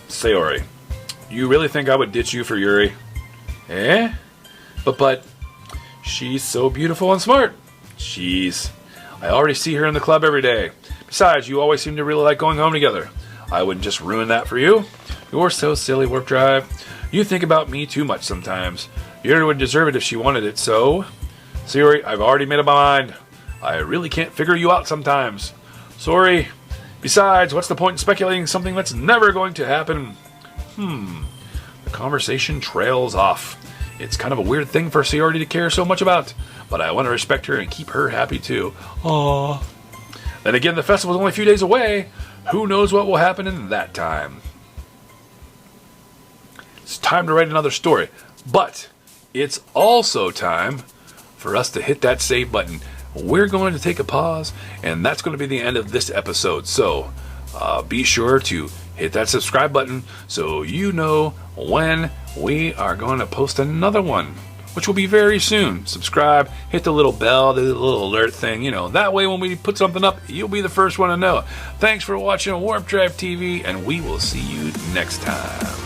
A: Sayori, you really think I would ditch you for Yuri? Eh? But, she's so beautiful and smart. Jeez. I already see her in the club every day. Besides, you always seem to really like going home together. I wouldn't just ruin that for you. You're so silly, Warp Drive. You think about me too much sometimes. Yuri would deserve it if she wanted it, so... Sayori, I've already made up my mind. I really can't figure you out sometimes. Sorry. Besides, what's the point in speculating something that's never going to happen? The conversation trails off. It's kind of a weird thing for Sayori to care so much about, but I want to respect her and keep her happy too. Aww. Then again, the festival's only a few days away. Who knows what will happen in that time? It's time to write another story, but it's also time for us to hit that save button. We're going to take a pause, and that's going to be the end of this episode. So be sure to hit that subscribe button so you know when we are going to post another one, which will be very soon. Subscribe, hit the little bell, the little alert thing, that way when we put something up, you'll be the first one to know. Thanks for watching Warp Drive TV, and we will see you next time.